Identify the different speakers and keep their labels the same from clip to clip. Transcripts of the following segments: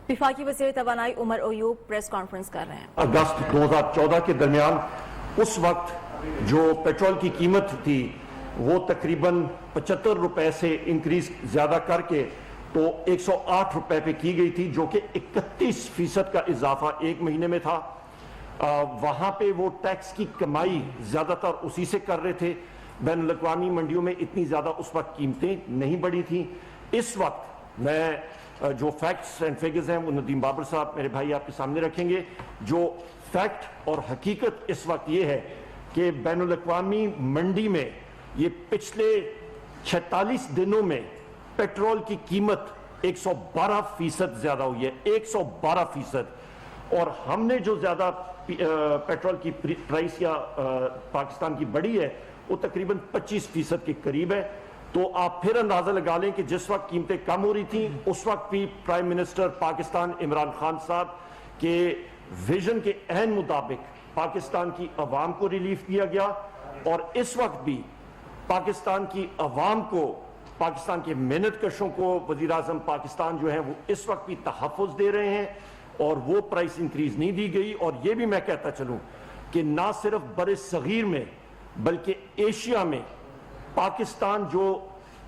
Speaker 1: وفاقی وزیر توانائی عمر ایوب پریس کانفرنس کر رہے ہیں۔
Speaker 2: اگست 2014 کے درمیان اس وقت جو پیٹرول کی قیمت تھی وہ تقریباً 75 روپے سے انکریز زیادہ کر کے تو 108 روپے پہ کی گئی تھی، جو کہ 31% کا اضافہ ایک مہینے میں تھا۔ وہاں پہ وہ ٹیکس کی کمائی زیادہ تر اسی سے کر رہے تھے۔ بین الاقوامی منڈیوں میں اتنی زیادہ اس وقت قیمتیں نہیں بڑھی تھیں۔ اس وقت میں جو فیکٹس اینڈ فگرز ہیں وہ ندیم بابر صاحب میرے بھائی آپ کے سامنے رکھیں گے۔ جو فیکٹ اور حقیقت اس وقت یہ ہے کہ بین الاقوامی منڈی میں یہ پچھلے 46 دنوں میں پیٹرول کی قیمت 112% زیادہ ہوئی ہے، 112%۔ اور ہم نے جو زیادہ پیٹرول کی پرائس یا پاکستان کی بڑھی ہے وہ تقریباً 25% کے قریب ہے۔ تو آپ پھر اندازہ لگا لیں کہ جس وقت قیمتیں کم ہو رہی تھیں اس وقت بھی پرائم منسٹر پاکستان عمران خان صاحب کے ویژن کے عین مطابق پاکستان کی عوام کو ریلیف دیا گیا، اور اس وقت بھی پاکستان کی عوام کو، پاکستان کے محنت کشوں کو وزیر اعظم پاکستان جو ہیں وہ اس وقت بھی تحفظ دے رہے ہیں، اور وہ پرائس انکریز نہیں دی گئی۔ اور یہ بھی میں کہتا چلوں کہ نہ صرف بر صغیر میں بلکہ ایشیا میں پاکستان جو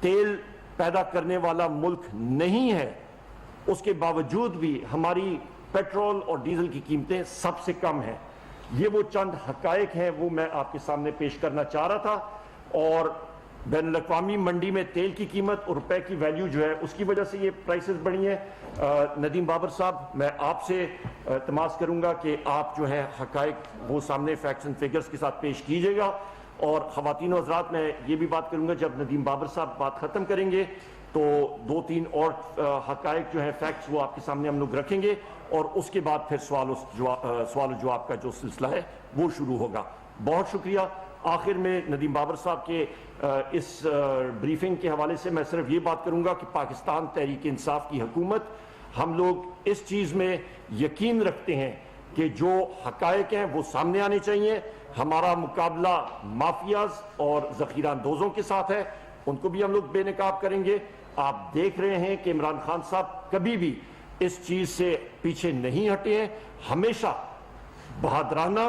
Speaker 2: تیل پیدا کرنے والا ملک نہیں ہے، اس کے باوجود بھی ہماری پیٹرول اور ڈیزل کی قیمتیں سب سے کم ہیں۔ یہ وہ چند حقائق ہیں وہ میں آپ کے سامنے پیش کرنا چاہ رہا تھا۔ اور بین الاقوامی منڈی میں تیل کی قیمت اور روپے کی ویلیو جو ہے اس کی وجہ سے یہ پرائسز بڑھی ہیں۔ ندیم بابر صاحب میں آپ سے تماس کروں گا کہ آپ جو ہے حقائق وہ سامنے فیکٹس اینڈ فگرز کے ساتھ پیش کیجیے گا۔ اور خواتین و حضرات میں یہ بھی بات کروں گا جب ندیم بابر صاحب بات ختم کریں گے تو 2-3 اور حقائق جو ہیں فیکٹس وہ آپ کے سامنے ہم لوگ رکھیں گے، اور اس کے بعد پھر سوال و جواب کا جو سلسلہ ہے وہ شروع ہوگا۔ بہت شکریہ۔ آخر میں ندیم بابر صاحب کے اس بریفنگ کے حوالے سے میں صرف یہ بات کروں گا کہ پاکستان تحریک انصاف کی حکومت، ہم لوگ اس چیز میں یقین رکھتے ہیں کہ جو حقائق ہیں وہ سامنے آنے چاہیے۔ ہمارا مقابلہ مافیاز اور ذخیرہ اندوزوں کے ساتھ ہے، ان کو بھی ہم لوگ بے نقاب کریں گے۔ آپ دیکھ رہے ہیں کہ عمران خان صاحب کبھی بھی اس چیز سے پیچھے نہیں ہٹے ہیں، ہمیشہ بہادرانہ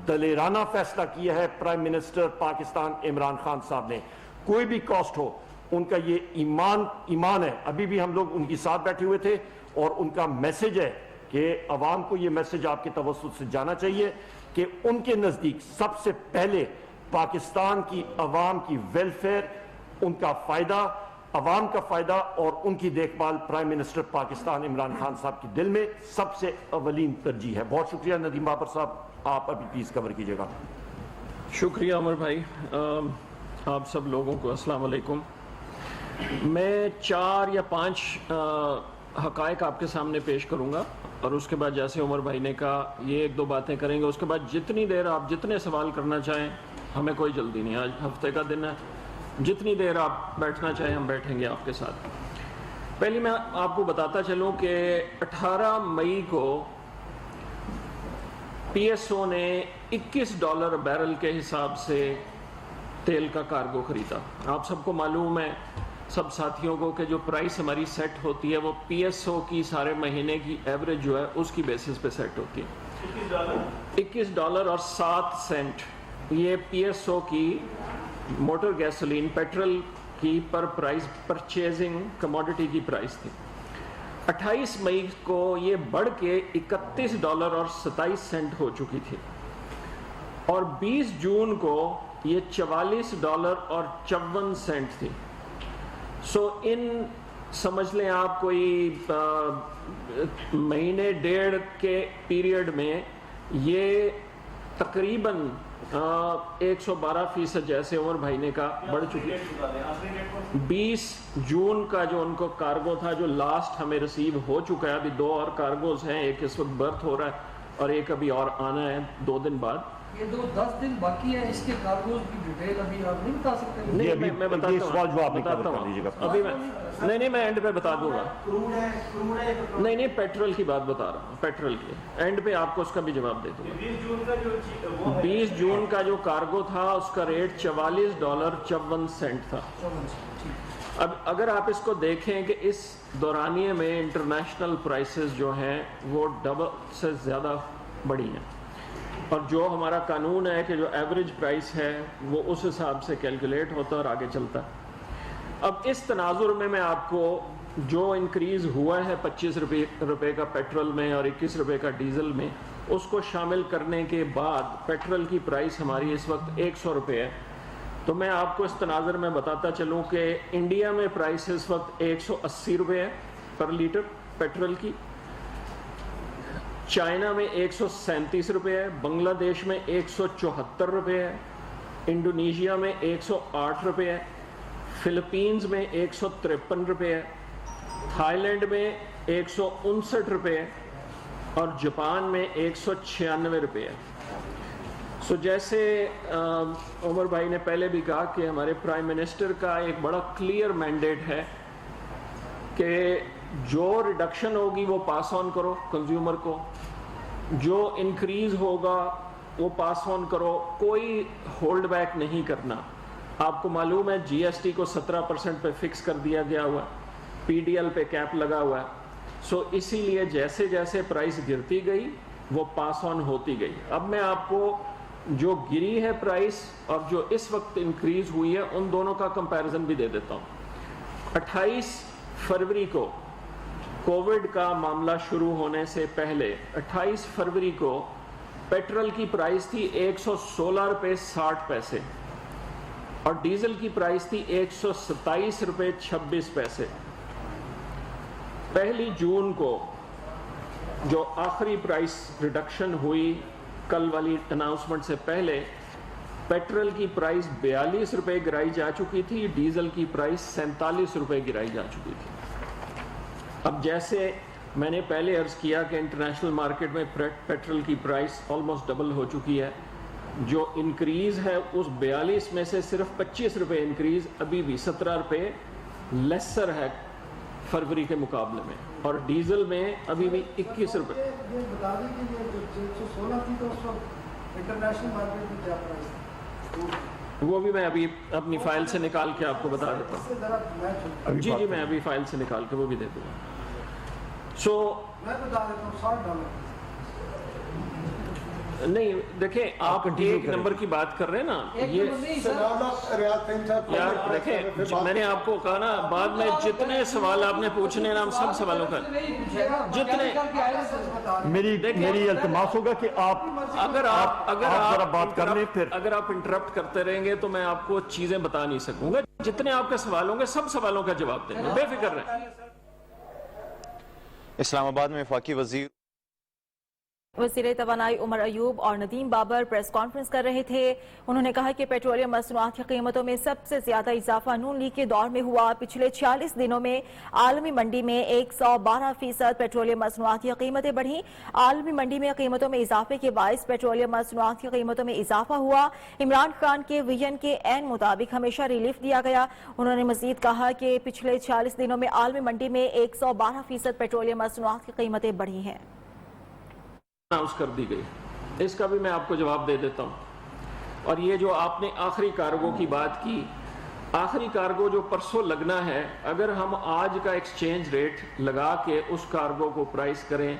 Speaker 2: دلیرانہ فیصلہ کیا ہے پرائم منسٹر پاکستان عمران خان صاحب نے۔ کوئی بھی کاسٹ ہو، ان کا یہ ایمان ہے۔ ابھی بھی ہم لوگ ان کے ساتھ بیٹھے ہوئے تھے، اور ان کا میسج ہے کہ عوام کو یہ میسج آپ کے توسط سے جانا چاہیے کہ ان کے نزدیک سب سے پہلے پاکستان کی عوام کی ویلفیئر، ان کا فائدہ، عوام کا فائدہ اور ان کی دیکھ بھال پرائم منسٹر پاکستان عمران خان صاحب کے دل میں سب سے اولین ترجیح ہے۔ بہت شکریہ ندیم بابر صاحب، آپ ابھی پلیز کور کیجیے گا۔
Speaker 3: شکریہ عمر بھائی۔ آپ سب لوگوں کو السلام علیکم۔ میں 4 یا 5 حقائق آپ کے سامنے پیش کروں گا، اور اس کے بعد جیسے عمر بھائی نے کہا یہ 1-2 باتیں کریں گے۔ اس کے بعد جتنی دیر آپ جتنے سوال کرنا چاہیں، ہمیں کوئی جلدی نہیں، آج ہفتے کا دن ہے، جتنی دیر آپ بیٹھنا چاہیں ہم بیٹھیں گے آپ کے ساتھ۔ پہلی میں آپ کو بتاتا چلوں کہ 18 مئی کو پی ایس او نے $21 بیرل کے حساب سے تیل کا کارگو خریدا۔ آپ سب کو معلوم ہے، سب ساتھیوں کو، کہ جو پرائس ہماری سیٹ ہوتی ہے وہ پی ایس او کی سارے مہینے کی ایوریج جو ہے اس کی بیسس پہ سیٹ ہوتی ہے۔ $21.07 یہ پی ایس او کی موٹر گیسولین پیٹرول کی پر پرائز پرچیزنگ کموڈٹی کی پرائس تھی۔ 28 مئی کو یہ بڑھ کے $31.27 ہو چکی تھی، اور 20 جون کو یہ $44.54 تھی۔ سو ان سمجھ لیں آپ کوئی مہینے 1.5 کے پیریڈ میں یہ تقریباً 112% جیسے عمر بھائی نے کہا بڑھ چکی۔ 20 جون کا جو ان کو کارگو تھا جو لاسٹ ہمیں ریسیو ہو چکا ہے، ابھی 2 اور کارگوز ہیں، ایک اس وقت برتھ ہو رہا ہے اور ایک ابھی اور آنا ہے 2 دن بعد۔
Speaker 4: یہ 10 دن باقی ہیں، اس کے کارگوز کی ڈیٹیل ابھی آپ نہیں بتا سکتے؟
Speaker 3: نہیں، میں بتاتا ہوں، ابھی نہیں میں اینڈ پہ بتا دوں گا۔ نہیں پیٹرول کی بات بتا رہا ہوں، پیٹرول کی اینڈ پہ آپ کو اس کا بھی جواب دے دوں گا۔ 20 جون کا جو کارگو تھا اس کا ریٹ $44.54 تھا۔ اب اگر آپ اس کو دیکھیں کہ اس دورانیے میں انٹرنیشنل پرائسز جو ہیں وہ ڈبل سے زیادہ بڑھی ہیں، اور جو ہمارا قانون ہے کہ جو ایوریج پرائس ہے وہ اس حساب سے کیلکولیٹ ہوتا ہے اور آگے چلتا ہے۔ اب اس تناظر میں آپ کو جو انکریز ہوا ہے 25 روپے کا پیٹرول میں اور 21 روپے کا ڈیزل میں، اس کو شامل کرنے کے بعد پیٹرول کی پرائس ہماری اس وقت 100 روپے ہے۔ تو میں آپ کو اس تناظر میں بتاتا چلوں کہ انڈیا میں پرائس اس وقت 180 روپے ہے پر لیٹر پیٹرول کی، چائنا میں 137 روپے ہے، بنگلہ دیش میں 174 روپے ہے، انڈونیشیا میں 108 روپے ہے، فلپینز میں 153 روپے ہے، تھائی لینڈ میں 159 روپے ہے اور جاپان میں 196 روپے ہے۔ سو جیسے عمر بھائی نے پہلے بھی کہا کہ ہمارے پرائم منسٹر کا ایک بڑا کلیئر مینڈیٹ ہے کہ جو ریڈکشن ہوگی وہ پاس آن کرو کنزیومر کو، جو انکریز ہوگا وہ پاس آن کرو، کوئی ہولڈ بیک نہیں کرنا۔ آپ کو معلوم ہے جی ایس ٹی کو 17% پہ فکس کر دیا گیا ہوا ہے، پی ڈی ایل پہ کیپ لگا ہوا ہے، سو اسی لیے جیسے جیسے پرائس گرتی گئی وہ پاس آن ہوتی گئی۔ اب میں آپ کو جو گری ہے پرائس اور جو اس وقت انکریز ہوئی ہے ان دونوں کا کمپیریزن بھی دے دیتا ہوں۔ 28 فروری کو کووڈ کا معاملہ شروع ہونے سے پہلے 28 فروری کو پیٹرول کی پرائس تھی 116 روپے 60 پیسے اور ڈیزل کی پرائس تھی 127 روپے 26 پیسے۔ 1 جون کو جو آخری پرائس ریڈکشن ہوئی کل والی اناؤنسمنٹ سے پہلے، پیٹرول کی پرائس 42 روپے گرائی جا چکی تھی، ڈیزل کی پرائس 47 روپے گرائی جا چکی تھی۔ اب جیسے میں نے پہلے عرض کیا کہ انٹرنیشنل مارکیٹ میں پیٹرول کی پرائس آلموسٹ ڈبل ہو چکی ہے، جو انکریز ہے اس 42 میں سے صرف 25 روپے انکریز ابھی بھی 17 روپے لیسر ہے فروری کے مقابلے میں، اور ڈیزل میں ابھی بھی 21 روپے۔
Speaker 4: یہ بتا دیں کہ یہ جو 116 تھی تو اس وقت انٹرنیشنل مارکیٹ میں کیا پرائس تھی؟
Speaker 3: وہ بھی میں ابھی اپنی فائل سے نکال کے آپ کو بتا دیتا ہوں۔
Speaker 4: اس سے ذرا میچ
Speaker 3: جی جی میں ابھی فائل سے نکال کے وہ بھی دے دوں گا۔ سو
Speaker 4: میں بتا دیتا ہوں $60۔
Speaker 3: نہیں دیکھیں، آپ ایک نمبر کی بات کر رہے ہیں نا، یہ یار دیکھیں میں نے آپ کو کہا نا بعد میں جتنے سوال آپ نے پوچھنے نا ہم سب سوالوں کا جتنے
Speaker 2: میری التماس ہوگا کہ آپ ذرا بات کر لیں، پھر
Speaker 3: اگر آپ انٹرپٹ کرتے رہیں گے تو میں آپ کو چیزیں بتا نہیں سکوں گا۔ جتنے آپ کے سوال ہوں گے سب سوالوں کا جواب دیں گے، بے فکر رہیں۔
Speaker 5: اسلام آباد میں وفاقی
Speaker 1: وزیر توانائی عمر ایوب اور ندیم بابر پریس کانفرنس کر رہے تھے۔ انہوں نے کہا کہ پیٹرولیم مصنوعات کی قیمتوں میں سب سے زیادہ اضافہ نون لیگ کے دور میں ہوا۔ پچھلے 46 دنوں میں عالمی منڈی میں 112% پیٹرولیم مصنوعات کی قیمتیں بڑھیں۔ عالمی منڈی میں قیمتوں میں اضافے کے باعث پیٹرولیم مصنوعات کی قیمتوں میں اضافہ ہوا۔ عمران خان کے ویژن کے عین مطابق ہمیشہ ریلیف دیا گیا۔ انہوں نے مزید کہا کہ پچھلے 46 دنوں میں عالمی منڈی میں 112% پیٹرولیم مصنوعات کی قیمتیں بڑھی ہیں۔
Speaker 3: کر دی گئی، اس کا بھی میں آپ کو جواب دے دیتا ہوں۔ اور یہ جو آپ نے آخری کارگو کی بات کی، آخری کارگو جو پرسوں لگنا ہے، اگر ہم آج کا ایکسچینج ریٹ لگا کے اس کارگو کو پرائس کریں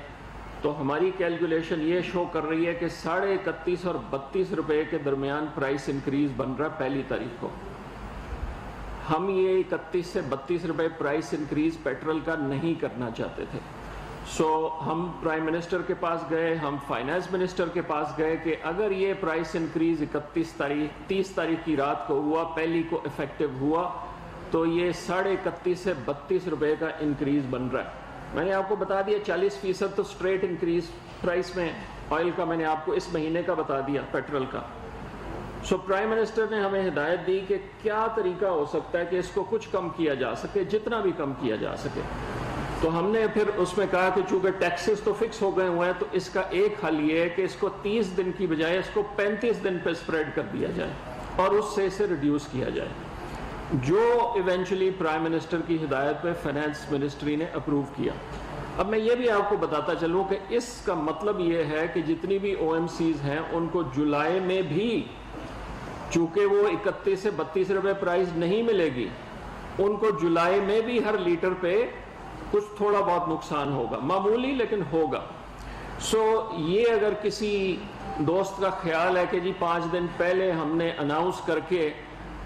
Speaker 3: تو ہماری کیلکولیشن یہ شو کر رہی ہے کہ 31.5 اور 32 روپے کے درمیان پرائس انکریز بن رہا ہے 1 تاریخ کو۔ ہم یہ 31 سے 32 روپے پرائس انکریز پیٹرول کا نہیں کرنا چاہتے تھے۔ سو ہم پرائم منسٹر کے پاس گئے، ہم فائنانس منسٹر کے پاس گئے کہ اگر یہ پرائس انکریز 30 تاریخ کی رات کو ہوا، 1 کو افیکٹو ہوا، تو یہ 31.5 سے 32 روپے کا انکریز بن رہا ہے۔ میں نے آپ کو بتا دیا 40% تو سٹریٹ انکریز پرائس میں، آئل کا میں نے آپ کو اس مہینے کا بتا دیا، پیٹرول کا۔ سو پرائم منسٹر نے ہمیں ہدایت دی کہ کیا طریقہ ہو سکتا ہے کہ اس کو کچھ کم کیا جا سکے، جتنا بھی کم کیا جا سکے۔ تو ہم نے پھر اس میں کہا کہ چونکہ ٹیکسز تو فکس ہو گئے ہوئے ہیں تو اس کا ایک حل یہ ہے کہ اس کو 30 دن کی بجائے اس کو 35 دن پہ سپریڈ کر دیا جائے اور اس سے اسے ریڈیوس کیا جائے، جو ایونچولی پرائم منسٹر کی ہدایت پہ فائنانس منسٹری نے اپروو کیا۔ اب میں یہ بھی آپ کو بتاتا چلوں کہ اس کا مطلب یہ ہے کہ جتنی بھی او ایم سیز ہیں ان کو جولائی میں بھی، چونکہ وہ 31 سے 32 روپے پرائز نہیں ملے گی، ان کو جولائی میں بھی ہر لیٹر پہ کچھ تھوڑا بہت نقصان ہوگا، معمولی لیکن ہوگا. سو یہ اگر کسی دوست کا خیال ہے کہ جی 5 دن پہلے ہم نے اناؤنس کر کے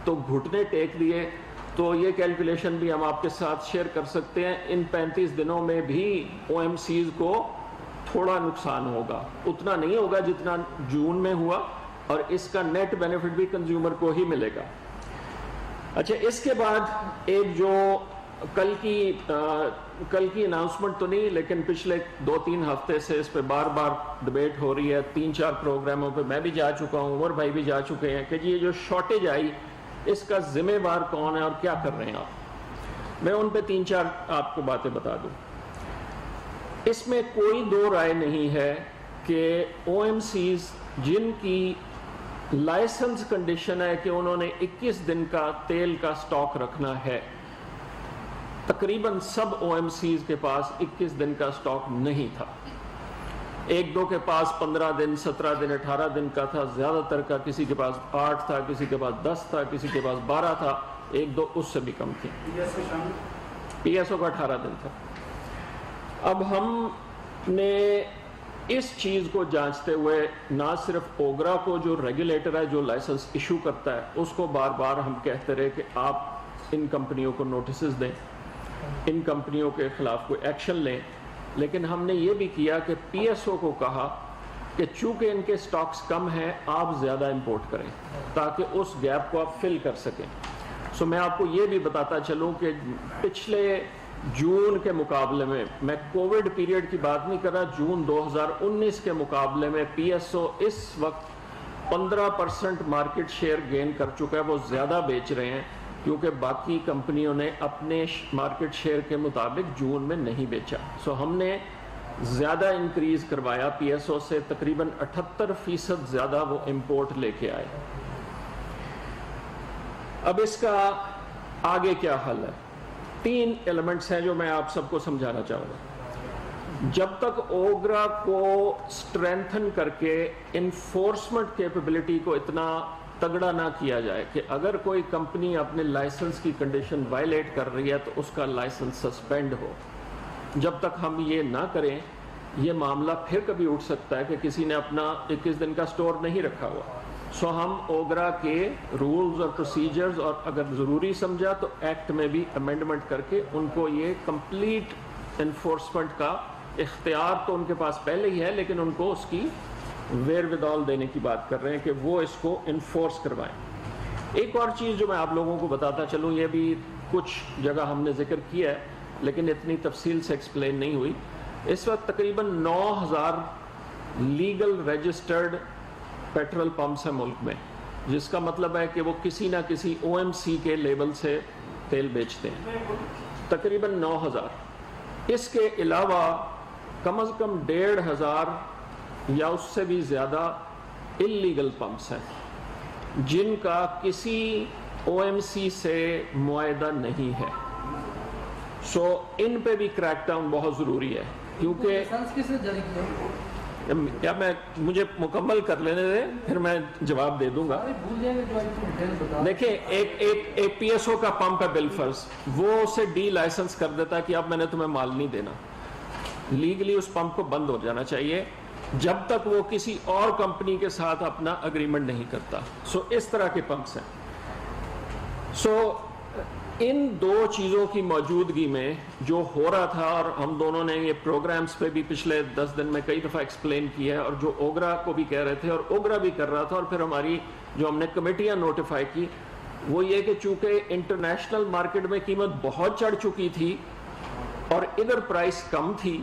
Speaker 3: تو گھٹنے ٹیک دیے، تو یہ کیلکولیشن بھی ہم آپ کے ساتھ شیئر کر سکتے ہیں. ان 35 دنوں میں بھی او ایم سیز کو تھوڑا نقصان ہوگا، اتنا نہیں ہوگا جتنا جون میں ہوا، اور اس کا نیٹ بینیفٹ بھی کنزیومر کو ہی ملے گا. اچھا، اس کے بعد ایک جو کل کی اناؤنسمنٹ تو نہیں، لیکن پچھلے 2-3 ہفتے سے اس پہ بار بار ڈبیٹ ہو رہی ہے. 3-4 پروگراموں پہ میں بھی جا چکا ہوں، عمر بھائی بھی جا چکے ہیں، کہ جی یہ جو شارٹیج آئی اس کا ذمہ دار کون ہے اور کیا کر رہے ہیں آپ. میں ان پہ 3-4 آپ کو باتیں بتا دوں. اس میں کوئی دو رائے نہیں ہے کہ او ایم سیز جن کی لائسنس کنڈیشن ہے کہ انہوں نے 21 دن کا تیل کا سٹاک رکھنا ہے، تقریباً سب او ایم سیز کے پاس 21 دن کا سٹاک نہیں تھا. 1-2 کے پاس 15 دن 17 دن 18 دن کا تھا، زیادہ تر کا کسی کے پاس 8 تھا، کسی کے پاس 10 تھا، کسی کے پاس 12 تھا، 1-2 اس سے بھی کم تھی. پی ایس او کا 18 دن تھا. اب ہم نے اس چیز کو جانچتے ہوئے نہ صرف اوگرا کو جو ریگولیٹر ہے جو لائسنس ایشو کرتا ہے اس کو بار بار ہم کہتے رہے کہ آپ ان کمپنیوں کو نوٹسز دیں، ان کمپنیوں کے خلاف کوئی ایکشن لیں. لیکن ہم نے یہ بھی کیا کہ پی ایس او کو کہا کہ چونکہ ان کے سٹاکس کم ہیں آپ زیادہ امپورٹ کریں تاکہ اس گیپ کو آپ فل کر سکیں. سو میں آپ کو یہ بھی بتاتا چلوں کہ پچھلے جون کے مقابلے میں کووڈ پیریڈ کی بات نہیں کر رہا، جون 2019 کے مقابلے میں پی ایس او اس وقت 15% مارکیٹ شیئر گین کر چکا ہے. وہ زیادہ بیچ رہے ہیں کیونکہ باقی کمپنیوں نے اپنے مارکیٹ شیئر کے مطابق جون میں نہیں بیچا. سو ہم نے زیادہ انکریز کروایا پی ایس او سے، تقریباً 78% زیادہ وہ امپورٹ لے کے آئے. اب اس کا آگے کیا حل ہے؟ 3 ایلیمنٹس ہیں جو میں آپ سب کو سمجھانا چاہوں گا. جب تک اوگرا کو سٹرینتھن کر کے انفورسمنٹ کیپیبلٹی کو اتنا تگڑا نہ کیا جائے کہ اگر کوئی کمپنی اپنے لائسنس کی کنڈیشن وائلیٹ کر رہی ہے تو اس کا لائسنس سسپینڈ ہو، جب تک ہم یہ نہ کریں یہ معاملہ پھر کبھی اٹھ سکتا ہے کہ کسی نے اپنا 21 دن کا سٹور نہیں رکھا ہوا. سو ہم اوگرا کے رولز اور پروسیجرز اور اگر ضروری سمجھا تو ایکٹ میں بھی امینڈمنٹ کر کے ان کو یہ کمپلیٹ انفورسمنٹ کا اختیار تو ان کے پاس پہلے ہی ہے، لیکن ان کو اس کی ویئر ودال دینے کی بات کر رہے ہیں کہ وہ اس کو انفورس کروائیں. ایک اور چیز جو میں آپ لوگوں کو بتاتا چلوں، یہ بھی کچھ جگہ ہم نے ذکر کیا ہے لیکن اتنی تفصیل سے ایکسپلین نہیں ہوئی. اس وقت تقریباً 9000 لیگل رجسٹرڈ پیٹرول پمپس ہیں ملک میں، جس کا مطلب ہے کہ وہ کسی نہ کسی او ایم سی کے لیبل سے تیل بیچتے ہیں، تقریباً 9000. اس کے علاوہ کم از کم 1500 یا اس سے بھی زیادہ اللیگل پمپس ہیں جن کا کسی او ایم سی سے معاہدہ نہیں ہے. سو ان پہ بھی کریک ڈاؤن بہت ضروری ہے کیونکہ
Speaker 4: لائسنس کس نے جاری کیا؟
Speaker 3: یا مجھے مکمل کر لینے دیں پھر میں جواب دے دوں گا.
Speaker 4: بھول جائیں گے جو آپ کو ڈیٹیل بتا.
Speaker 3: دیکھیں ایک پی ایس او کا پمپ ہے بالفرض، وہ اسے ڈی لائسنس کر دیتا ہے کہ اب میں نے تمہیں مال نہیں دینا. لیگلی اس پمپ کو بند ہو جانا چاہیے جب تک وہ کسی اور کمپنی کے ساتھ اپنا اگریمنٹ نہیں کرتا. سو اس طرح کے پمپس ہیں. سو ان 2 چیزوں کی موجودگی میں جو ہو رہا تھا، اور ہم دونوں نے یہ پروگرامز پہ بھی پچھلے 10 دن میں کئی دفعہ ایکسپلین کیا ہے، اور جو اوگرا کو بھی کہہ رہے تھے اور اوگرا بھی کر رہا تھا، اور پھر ہماری جو ہم نے کمیٹیاں نوٹیفائی کی، وہ یہ کہ چونکہ انٹرنیشنل مارکیٹ میں قیمت بہت چڑھ چکی تھی اور ادھر پرائس کم تھی،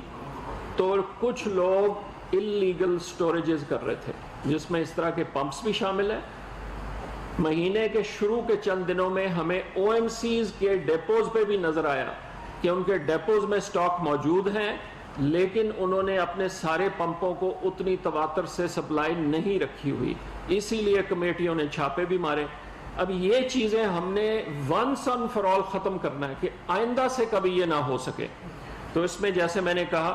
Speaker 3: تو کچھ لوگ اللیگل سٹوریجز کر رہے تھے جس میں اس طرح کے پمپس بھی شامل ہیں. مہینے کے شروع کے چند دنوں میں ہمیں او ایم سیز کے ڈیپوز پہ بھی نظر آیا کہ ان کے ڈیپوز میں سٹاک موجود ہیں لیکن انہوں نے اپنے سارے پمپوں کو اتنی تواتر سے سپلائی نہیں رکھی ہوئی، اسی لیے کمیٹیوں نے چھاپے بھی مارے. اب یہ چیزیں ہم نے ونس اینڈ فار آل ختم کرنا ہے کہ آئندہ سے کبھی یہ نہ ہو سکے. تو اس میں جیسے میں نے کہا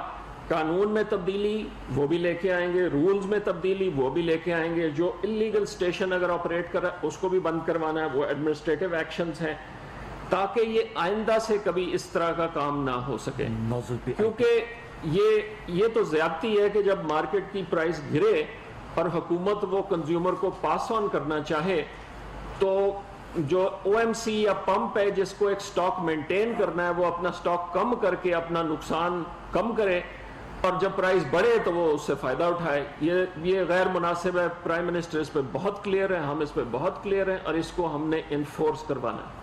Speaker 3: قانون میں تبدیلی وہ بھی لے کے آئیں گے، رولز میں تبدیلی وہ بھی لے کے آئیں گے. جو اللیگل اسٹیشن اگر آپریٹ کر رہا ہے اس کو بھی بند کروانا ہے، وہ ایڈمنسٹریٹو ایکشنز ہیں. تاکہ یہ آئندہ سے کبھی اس طرح کا کام نہ ہو سکے.
Speaker 2: نوزل پہ
Speaker 3: کیونکہ یہ تو زیادتی ہے کہ جب مارکیٹ کی پرائس گرے اور حکومت وہ کنزیومر کو پاس آن کرنا چاہے تو جو او ایم سی یا پمپ ہے جس کو ایک سٹاک مینٹین کرنا ہے وہ اپنا سٹاک کم کر کے اپنا نقصان کم کرے اور جب پرائس بڑھے تو وہ اس سے فائدہ اٹھائے. یہ غیر مناسب ہے. پرائم منسٹر اس پہ بہت کلیئر ہے, ہم اس پہ بہت کلیئر ہیں اور اس کو ہم نے انفورس کروانا ہے.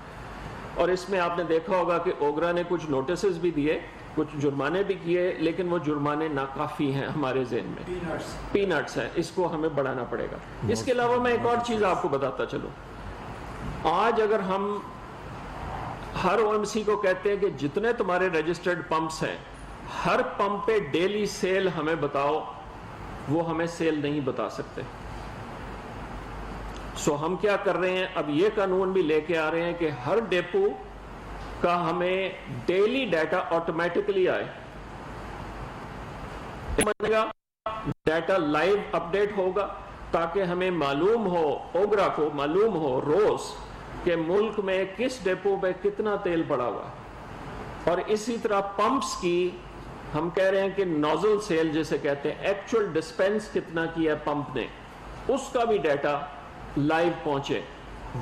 Speaker 3: اور اس میں آپ نے دیکھا ہوگا کہ اوگرا نے کچھ نوٹسز بھی دیے, کچھ جرمانے بھی کیے, لیکن وہ جرمانے ناکافی ہیں ہمارے ذہن میں. پینٹس ہے, اس کو ہمیں بڑھانا پڑے گا. اس کے علاوہ میں ایک اور چیز آپ کو بتاتا چلوں. آج اگر ہم ہر او ایم سی کو کہتے ہیں کہ جتنے تمہارے رجسٹرڈ پمپس ہیں ہر پمپ پہ ڈیلی سیل ہمیں بتاؤ, وہ ہمیں سیل نہیں بتا سکتے. سو ہم کیا کر رہے ہیں, اب یہ قانون بھی لے کے آ رہے ہیں کہ ہر ڈیپو کا ہمیں ڈیلی ڈیٹا آٹومیٹکلی آئے. ڈیٹا لائیو اپڈیٹ ہوگا تاکہ ہمیں معلوم ہو, اوگرا کو معلوم ہو روز کہ ملک میں کس ڈیپو پہ کتنا تیل پڑا ہوا. اور اسی طرح پمپس کی ہم کہہ رہے ہیں کہ نوزل سیل جسے کہتے ہیں, ایکچوئل ڈسپینس کتنا کیا ہے پمپ نے, اس کا بھی ڈیٹا لائیو پہنچے.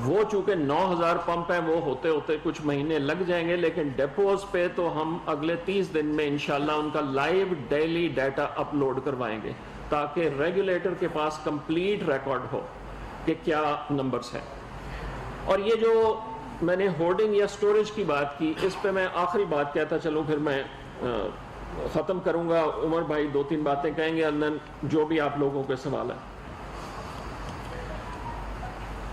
Speaker 3: وہ چونکہ 9000 پمپ ہیں وہ ہوتے ہوتے کچھ مہینے لگ جائیں گے, لیکن ڈیپوز پہ تو ہم اگلے 30 دن میں انشاءاللہ ان کا لائیو ڈیلی ڈیٹا اپلوڈ کروائیں گے تاکہ ریگولیٹر کے پاس کمپلیٹ ریکارڈ ہو کہ کیا نمبرز ہیں. اور یہ جو میں نے ہورڈنگ یا سٹوریج کی بات کی, اس پہ میں آخری بات کہتا چلوں, پھر میں ختم کروں گا. عمر بھائی 2-3 باتیں کہیں گے, اندر جو بھی آپ لوگوں کے سوال ہیں.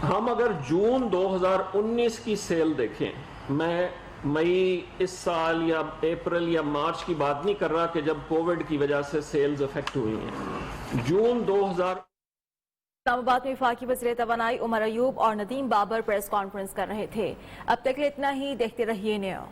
Speaker 3: ہم اگر جون 2019 کی سیل دیکھیں, میں مئی اس سال یا اپریل یا مارچ کی بات نہیں کر رہا کہ جب کووڈ کی وجہ سے سیلز افیکٹ ہوئی ہیں, جون 2000.
Speaker 1: اسلام آباد میں وفاقی وزیر توانائی عمر ایوب اور ندیم بابر پریس کانفرنس کر رہے تھے. اب تک اتنا ہی, دیکھتے رہیے نیو.